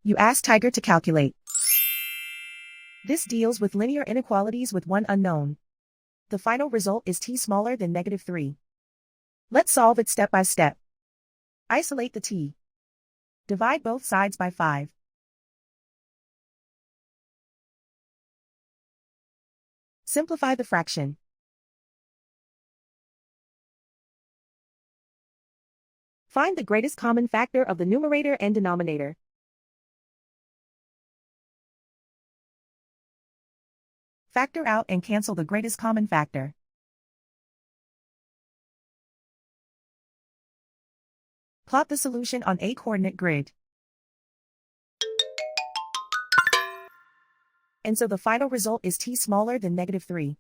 You ask Tiger to calculate. This deals with linear inequalities with one unknown. The final result is t smaller than -3. Let's solve it step by step. Isolate the t. Divide both sides by 5. Simplify the fraction. Find the greatest common factor of the numerator and denominator. Factor out and cancel the greatest common factor. Plot the solution on a coordinate grid. And so the final result is t smaller than -3.